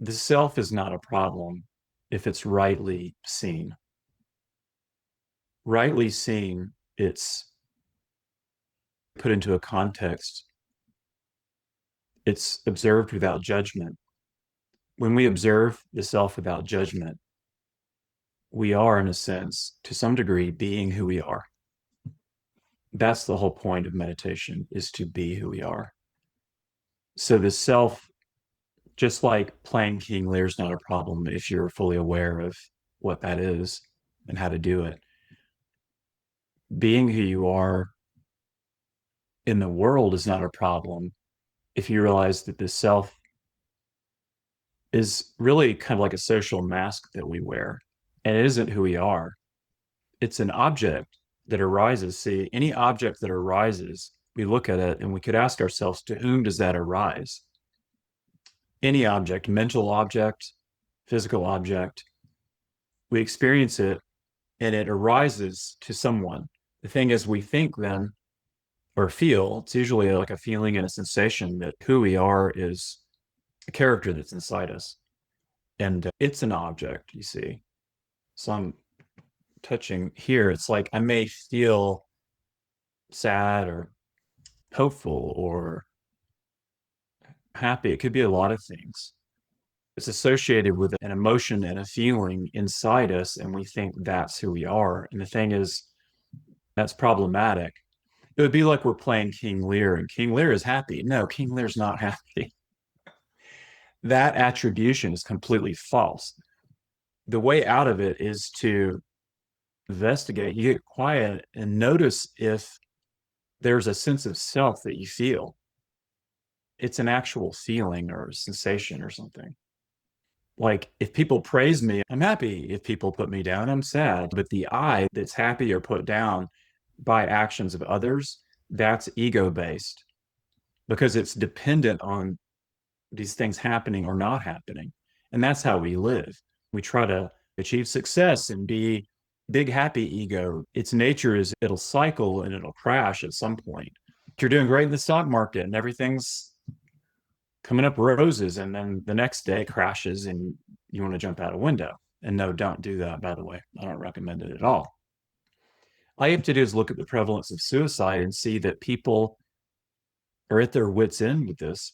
The self is not a problem if it's rightly seen. Rightly seen, it's put into a context, it's observed without judgment. When we observe the self without judgment, we are, in a sense, to some degree, being who we are. That's the whole point of meditation, is to be who we are. So the self, just like playing King Lear is not a problem if you're fully aware of what that is and how to do it. Being who you are in the world is not a problem if you realize that the self is really kind of like a social mask that we wear, and it isn't who we are. It's an object that arises. See, any object that arises, we look at it and we could ask ourselves, to whom does that arise? Any object, mental object, physical object, we experience it and it arises to someone. The thing is, we think then or feel, it's usually like a feeling and a sensation that who we are is a character that's inside us. And it's an object, you see. So I'm touching here. It's like I may feel sad or hopeful or happy. It could be a lot of things. It's associated with an emotion and a feeling inside us, and we think that's who we are. And the thing is, that's problematic. It would be like we're playing King Lear, and King Lear is happy. No, King Lear's not happy. That attribution is completely false. The way out of it is to investigate. You get quiet and notice if there's a sense of self that you feel. It's an actual feeling or sensation or something. Like if people praise me, I'm happy. If people put me down, I'm sad. But the I that's happy or put down by actions of others, that's ego based because it's dependent on these things happening or not happening. And that's how we live. We try to achieve success and be big, happy ego. Its nature is it'll cycle and it'll crash at some point. You're doing great in the stock market and everything's coming up roses, and then the next day crashes and you want to jump out a window. And no, don't do that, by the way. I don't recommend it at all. All you have to do is look at the prevalence of suicide and see that people are at their wits' end with this.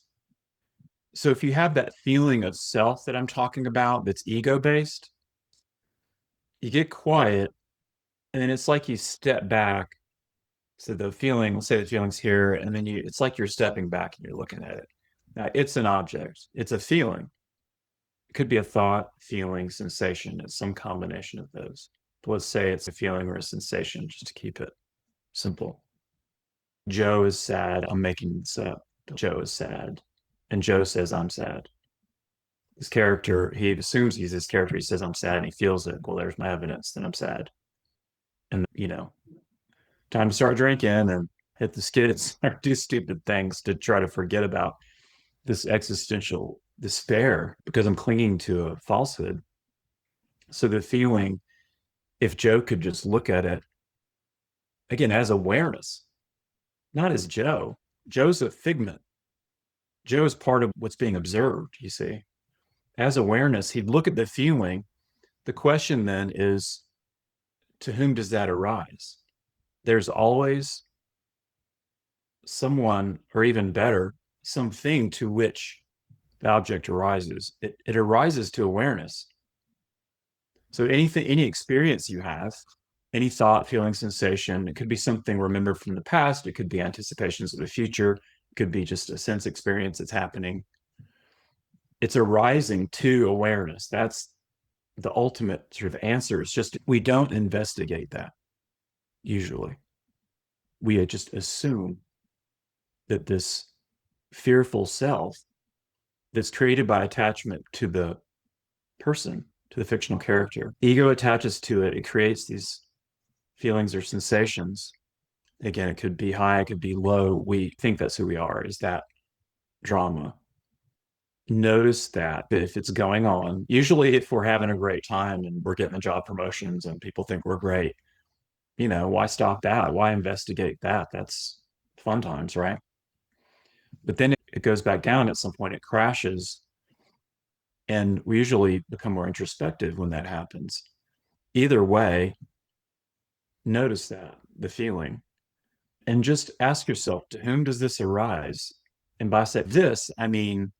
So if you have that feeling of self that I'm talking about that's ego based, you get quiet and then it's like you step back. So the feeling, let's say the feeling's here, and then it's like you're stepping back and you're looking at it. Now it's an object, it's a feeling. It could be a thought, feeling, sensation. It's some combination of those. But let's say it's a feeling or a sensation just to keep it simple. Joe is sad. I'm making this up. Joe is sad. And Joe says, I'm sad. His character, he assumes he's his character. He says, I'm sad, and he feels it. Well, there's my evidence that I'm sad. And, time to start drinking and hit the skids or do stupid things to try to forget about this existential despair because I'm clinging to a falsehood. So the feeling, if Joe could just look at it again as awareness, not as Joe. Joe's a figment. Joe is part of what's being observed, you see. As awareness, he'd look at the feeling. The question then is, to whom does that arise? There's always someone, or even better, something to which the object arises. It arises to awareness. So anything, any experience you have, any thought, feeling, sensation, it could be something remembered from the past, it could be anticipations of the future, it could be just a sense experience that's happening. It's arising to awareness. That's the ultimate sort of answer. It's just we don't investigate that usually. We just assume that this fearful self that's created by attachment to the person, to the fictional character, ego attaches to it. It creates these feelings or sensations. Again, it could be high, it could be low. We think that's who we are, is that drama. Notice that if it's going on, usually if we're having a great time and we're getting the job promotions and people think we're great, why stop that? Why investigate that? That's fun times, right? But then it goes back down at some point, it crashes. And we usually become more introspective when that happens. Either way, notice that, the feeling, and just ask yourself, to whom does this arise? And by say this, I mean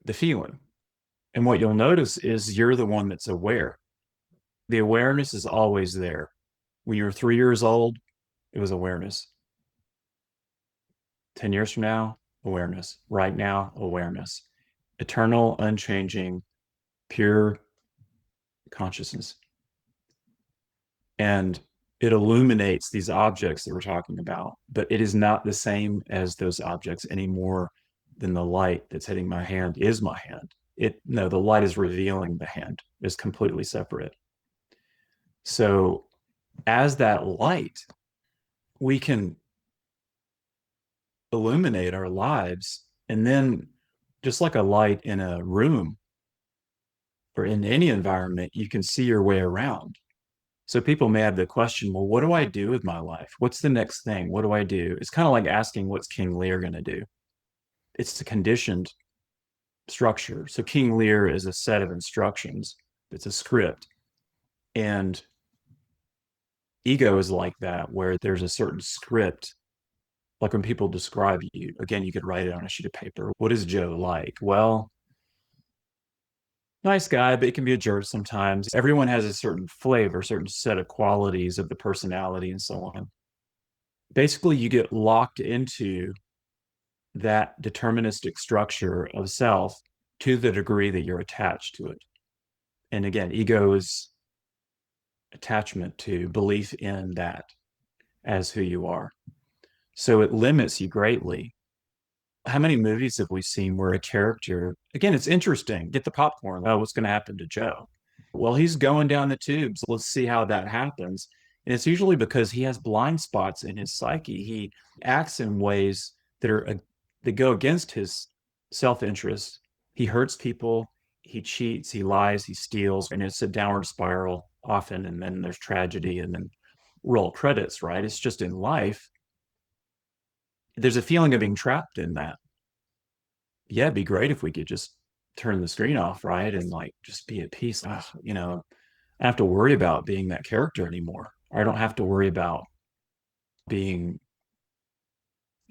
the feeling. And what you'll notice is you're the one that's aware. The awareness is always there. When you were 3 years old, it was awareness. 10 years from now, awareness. Right now, awareness. Eternal, unchanging, pure consciousness. And it illuminates these objects that we're talking about, but it is not the same as those objects any more than the light that's hitting my hand is my hand. No, the light is revealing the hand. It's completely separate. So as that light, we can illuminate our lives. And then, just like a light in a room or in any environment, you can see your way around. So people may have the question, well, what do I do with my life? What's the next thing? What do I do? It's kind of like asking, what's King Lear going to do? It's the conditioned structure. So King Lear is a set of instructions. It's a script. And ego is like that, where there's a certain script. Like when people describe you, again, you could write it on a sheet of paper. What is Joe like? Well, nice guy, but he can be a jerk sometimes. Everyone has a certain flavor, certain set of qualities of the personality and so on. Basically, you get locked into that deterministic structure of self to the degree that you're attached to it. And again, ego is attachment to belief in that as who you are. So it limits you greatly. How many movies have we seen where a character, again, it's interesting, get the popcorn. Oh, what's going to happen to Joe? Well, he's going down the tubes. Let's see how that happens. And it's usually because he has blind spots in his psyche. He acts in ways that go against his self-interest. He hurts people, he cheats, he lies, he steals, and it's a downward spiral often. And then there's tragedy and then roll credits, right? It's just in life. There's a feeling of being trapped in that. Yeah, it'd be great if we could just turn the screen off, right? And like just be at peace. I don't have to worry about being that character anymore. I don't have to worry about being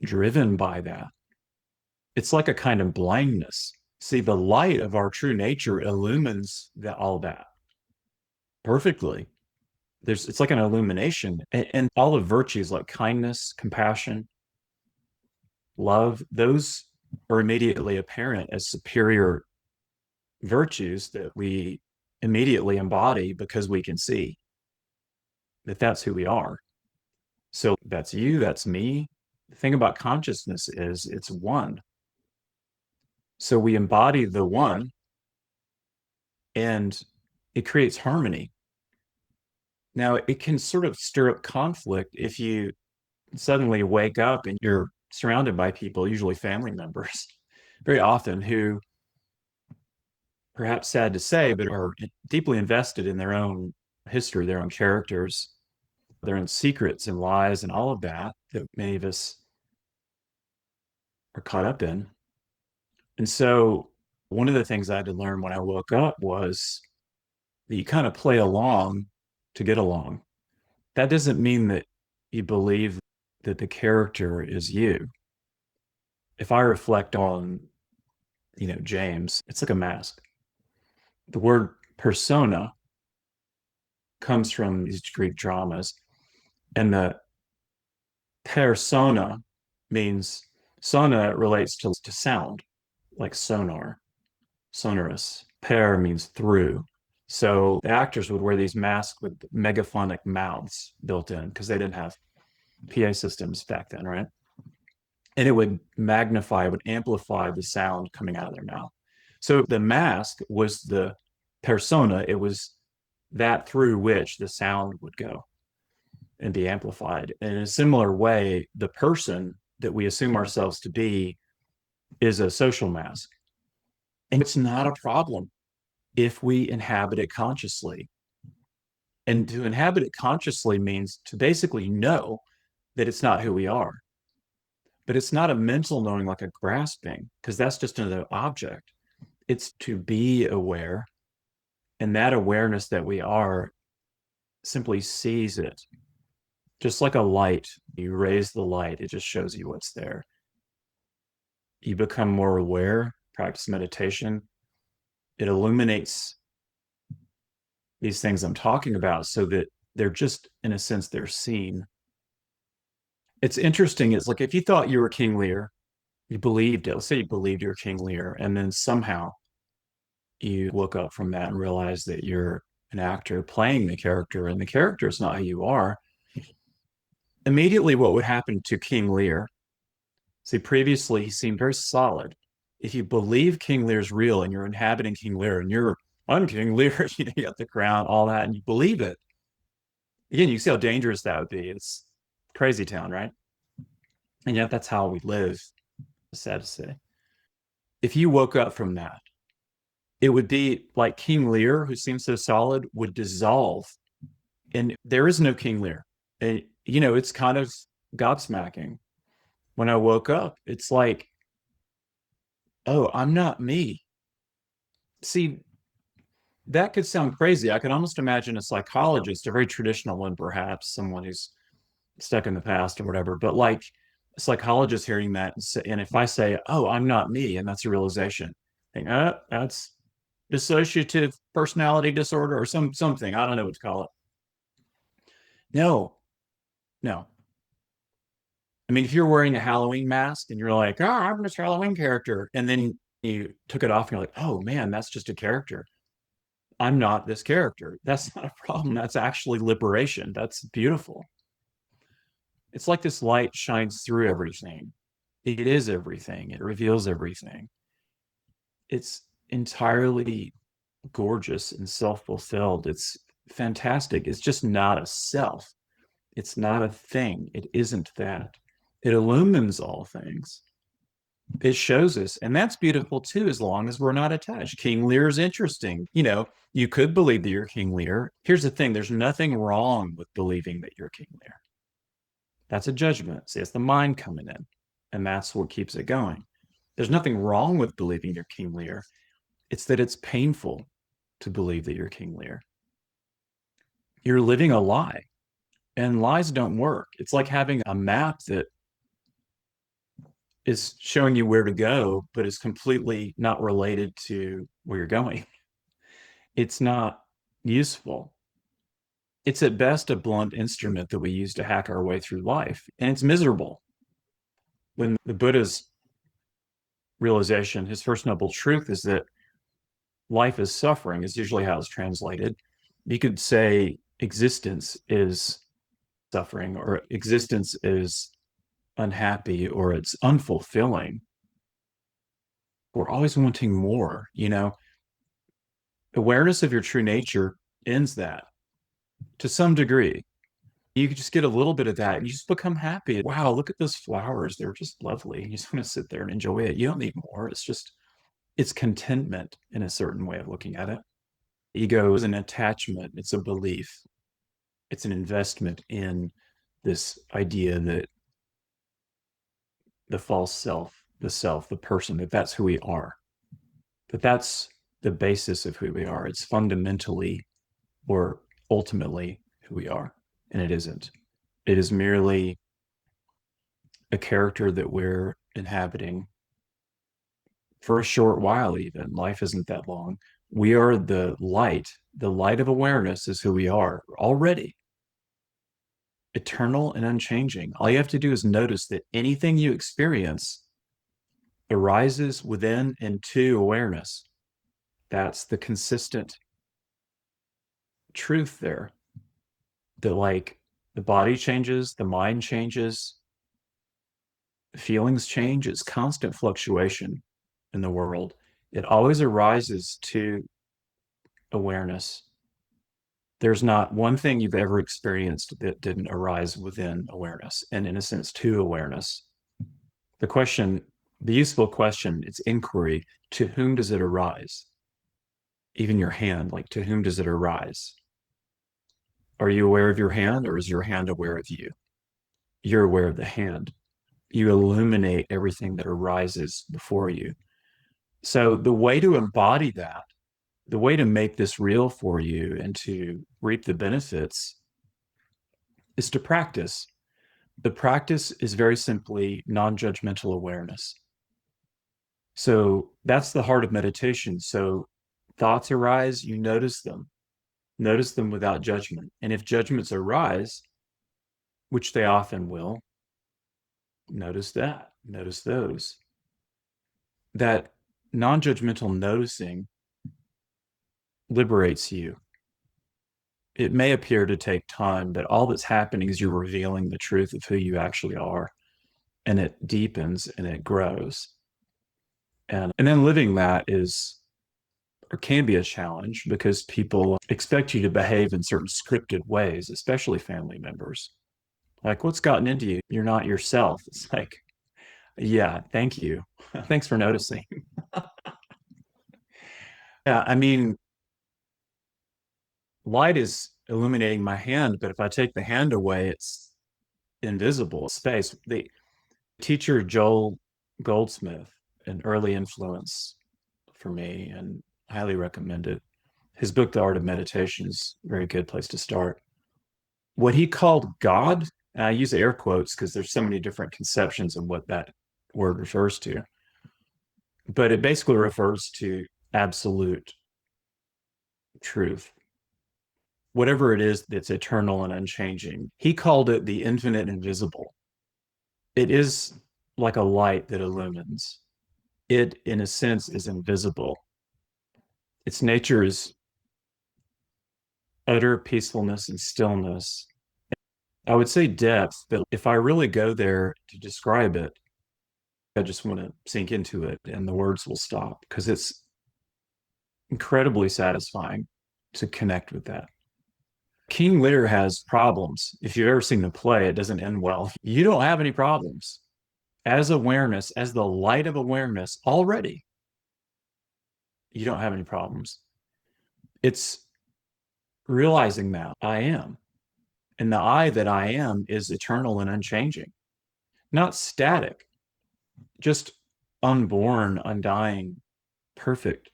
driven by that. It's like a kind of blindness. See, the light of our true nature illumines all that perfectly. It's like an illumination, and all the virtues like kindness, compassion, love, those are immediately apparent as superior virtues that we immediately embody because we can see that that's who we are. So that's you, that's me. The thing about consciousness is it's one. So we embody the one, and it creates harmony. Now, it can sort of stir up conflict if you suddenly wake up and you're surrounded by people, usually family members, very often, who, perhaps sad to say, but are deeply invested in their own history, their own characters, their own secrets and lies and all of that many of us are caught up in. And so one of the things I had to learn when I woke up was that you kind of play along to get along. That doesn't mean that you believe that the character is you. If I reflect on, James, it's like a mask. The word persona comes from these Greek dramas, and the persona means sona relates to sound, like sonar, sonorous. Per means through. So the actors would wear these masks with megaphonic mouths built in because they didn't have PA systems back then, right? And it would magnify, it would amplify the sound coming out of their mouth. So the mask was the persona, it was that through which the sound would go and be amplified. And in a similar way, the person that we assume ourselves to be is a social mask. And it's not a problem if we inhabit it consciously. And to inhabit it consciously means to basically know that it's not who we are. But it's not a mental knowing like a grasping, because that's just another object. It's to be aware. And that awareness that we are simply sees it. Just like a light, you raise the light, it just shows you what's there. You become more aware, practice meditation. It illuminates these things I'm talking about so that they're just, in a sense, they're seen. It's interesting. It's like if you thought you were King Lear, you believed it. Let's say you believed you were King Lear, and then somehow you woke up from that and realized that you're an actor playing the character, and the character is not who you are. Immediately, what would happen to King Lear? See, previously he seemed very solid. If you believe King Lear's real and you're inhabiting King Lear and you're I'm King Lear, you got the crown, all that, and you believe it. Again, you see how dangerous that would be. It's crazy town, right? And yet that's how we live, sad to say. If you woke up from that, it would be like King Lear, who seems so solid, would dissolve. And there is no King Lear. And, it's kind of gobsmacking. When I woke up, it's like, oh, I'm not me. See, that could sound crazy. I could almost imagine a psychologist, a very traditional one, perhaps, someone who's stuck in the past or whatever. But like a psychologist hearing that, and if I say, "Oh, I'm not me," and that's a realization, think, that's dissociative personality disorder or something. I don't know what to call it. No, no. I mean, if you're wearing a Halloween mask and you're like, "Oh, I'm this Halloween character," and then you took it off and you're like, "Oh man, that's just a character." I'm not this character. That's not a problem. That's actually liberation. That's beautiful. It's like this light shines through everything. It is everything. It reveals everything. It's entirely gorgeous and self-fulfilled. It's fantastic. It's just not a self. It's not a thing. It isn't that. It illumines all things. It shows us, and that's beautiful too, as long as we're not attached. King Lear is interesting. You could believe that you're King Lear. Here's the thing: there's nothing wrong with believing that you're King Lear. That's a judgment. See, it's the mind coming in, and that's what keeps it going. There's nothing wrong with believing you're King Lear. It's that it's painful to believe that you're King Lear. You're living a lie, and lies don't work. It's like having a map that is showing you where to go, but is completely not related to where you're going. It's not useful. It's at best a blunt instrument that we use to hack our way through life, and it's miserable. When the Buddha's realization, his first noble truth is that life is suffering, is usually how it's translated. You could say existence is suffering, or existence is unhappy, or it's unfulfilling. We're always wanting more. Awareness of your true nature ends that to some degree. You just get a little bit of that and you just become happy. Wow, look at those flowers. They're just lovely. You just want to sit there and enjoy it. You don't need more. It's contentment in a certain way of looking at it. Ego is an attachment, it's a belief, it's an investment in this idea that the false self, the person, that that's who we are. But that's the basis of who we are. It's fundamentally or ultimately who we are. And it isn't. It is merely a character that we're inhabiting for a short while, even. Life isn't that long. We are the light. The light of awareness is who we are already. Eternal and unchanging. All you have to do is notice that anything you experience arises within and to awareness. That's the consistent truth there. That, like, the body changes, the mind changes, feelings change. It's constant fluctuation in the world. It always arises to awareness. There's not one thing you've ever experienced that didn't arise within awareness, and in a sense, to awareness. The useful question, it's inquiry: to whom does it arise? Even your hand, like, to whom does it arise? Are you aware of your hand, or is your hand aware of you? You're aware of the hand. You illuminate everything that arises before you. So the way to embody that, the way to make this real for you and to reap the benefits is to practice. The practice is very simply non-judgmental awareness. So that's the heart of meditation. So thoughts arise, you notice them without judgment. And if judgments arise, which they often will, notice that, notice those. That non-judgmental noticing liberates you. It may appear to take time, but all that's happening is you're revealing the truth of who you actually are, and it deepens and it grows. And then living that is or can be a challenge because people expect you to behave in certain scripted ways, especially family members. Like, what's gotten into you? You're not yourself. It's like, yeah, thank you. Thanks for noticing. Yeah, I mean, light is illuminating my hand, but if I take the hand away, it's invisible space. The teacher Joel Goldsmith, an early influence for me, and highly recommend it. His book, The Art of Meditation, is a very good place to start. What he called God, and I use air quotes because there's so many different conceptions of what that word refers to, but it basically refers to absolute truth, whatever it is that's eternal and unchanging. He called it the infinite invisible. It is like a light that illumines. It, in a sense, is invisible. Its nature is utter peacefulness and stillness. I would say depth, but if I really go there to describe it, I just want to sink into it and the words will stop because it's incredibly satisfying to connect with that. King Lear has problems. If you've ever seen the play, it doesn't end well. You don't have any problems. As awareness, as the light of awareness, already, you don't have any problems. It's realizing that I am. And the I that I am is eternal and unchanging, not static, just unborn, undying, perfect,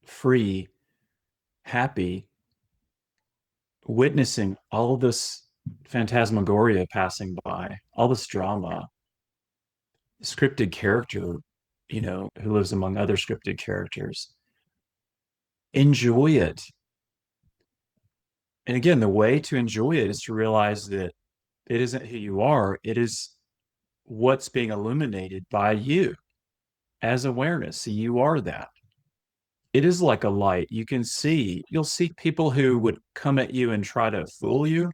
free, happy, witnessing all of this phantasmagoria passing by, all this drama, scripted character, who lives among other scripted characters. Enjoy it. And again, the way to enjoy it is to realize that it isn't who you are, it is what's being illuminated by you as awareness. So you are that. It is like a light. You'll see people who would come at you and try to fool you,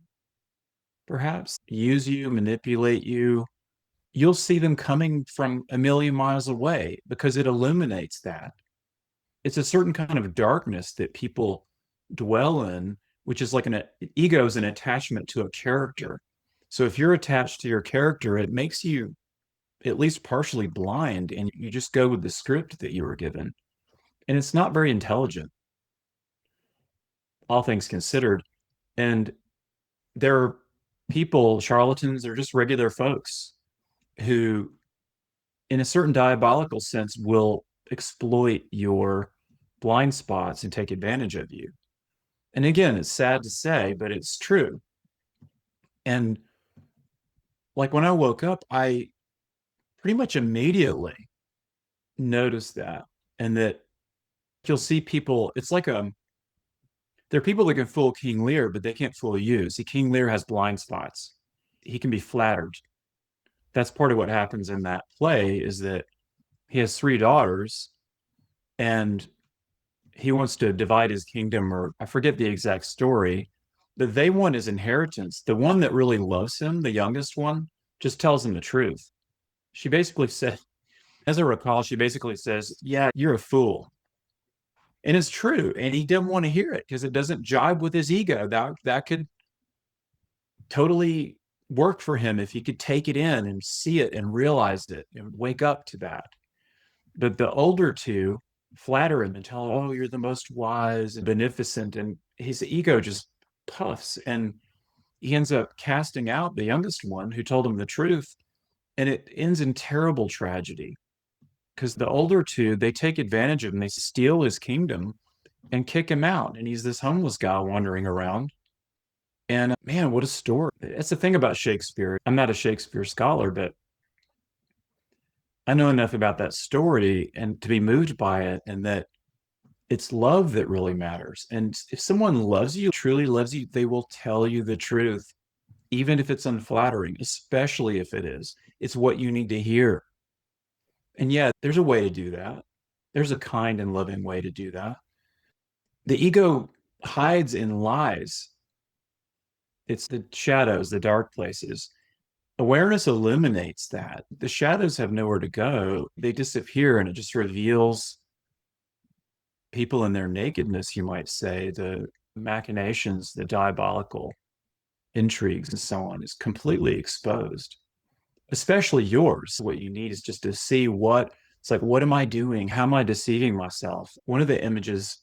perhaps use you, manipulate you. You'll see them coming from a million miles away because it illuminates that. It's a certain kind of darkness that people dwell in, which is like an ego is an attachment to a character. So if you're attached to your character, it makes you at least partially blind and you just go with the script that you were given. And it's not very intelligent, all things considered. And there are people, charlatans, they're just regular folks who, in a certain diabolical sense, will exploit your blind spots and take advantage of you. And again, it's sad to say, but it's true. And like when I woke up, I pretty much immediately noticed that. And that you'll see people, it's like there are people that can fool King Lear, but they can't fool you. See, King Lear has blind spots. He can be flattered. That's part of what happens in that play is that he has three daughters and he wants to divide his kingdom, or I forget the exact story, but they want his inheritance. The one that really loves him, the youngest one, just tells him the truth. She basically said, as I recall, she basically says, yeah, you're a fool. And it's true. And he didn't want to hear it because it doesn't jibe with his ego. That could totally work for him if he could take it in and see it and realize it and wake up to that. But the older two flatter him and tell him, oh, you're the most wise and beneficent. And his ego just puffs. And he ends up casting out the youngest one who told him the truth. And it ends in terrible tragedy. because the older two, they take advantage of him. They steal his kingdom and kick him out. And he's this homeless guy wandering around. And man, what a story. That's the thing about Shakespeare. I'm not a Shakespeare scholar, but I know enough about that story and to be moved by it, and that it's love that really matters. And if someone loves you, truly loves you, they will tell you the truth, even if it's unflattering, especially if it is. It's what you need to hear. And yeah, there's a way to do that. There's a kind and loving way to do that. The ego hides in lies. It's the shadows, the dark places. Awareness illuminates that. The shadows have nowhere to go. They disappear, and it just reveals people in their nakedness, you might say, the machinations, the diabolical intrigues, and so on is completely exposed, especially yours. What you need is just to see it's like, what am I doing? How am I deceiving myself? One of the images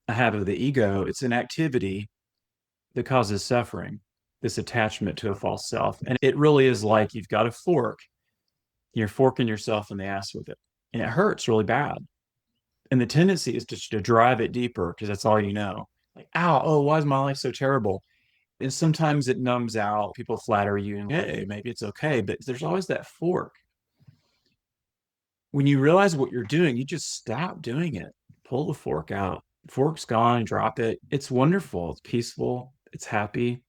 I have of the ego, it's an activity that causes suffering, this attachment to a false self. And it really is like you've got a fork, you're forking yourself in the ass with it, and it hurts really bad. And the tendency is just to drive it deeper because that's all you know. Like, ow, oh, why is my life so terrible? And sometimes it numbs out. People flatter you and, hey, maybe it's okay. But there's always that fork. When you realize what you're doing, you just stop doing it. Pull the fork out. Fork's gone, drop it. It's wonderful. It's peaceful. It's happy.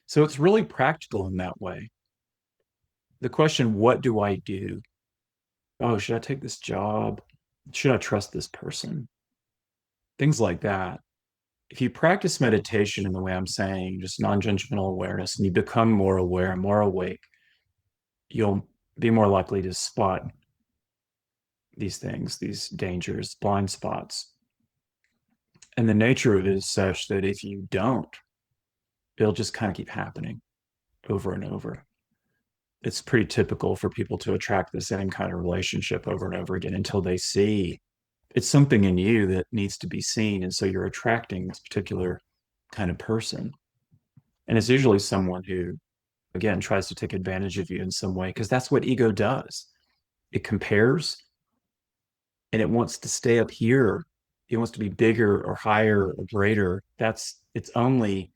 So it's really practical in that way. The question, what do I do? Oh, should I take this job? Should I trust this person? Things like that. If you practice meditation in the way I'm saying, just non-judgmental awareness, and you become more aware, more awake, you'll be more likely to spot these things, these dangers, blind spots. And the nature of it is such that if you don't, it'll just kind of keep happening over and over. It's pretty typical for people to attract the same kind of relationship over and over again until they see it's something in you that needs to be seen. And so you're attracting this particular kind of person. And it's usually someone who, again, tries to take advantage of you in some way, because that's what ego does. It compares and it wants to stay up here. It wants to be bigger or higher or greater. That's its only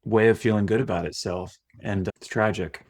way of feeling good about itself. And it's tragic.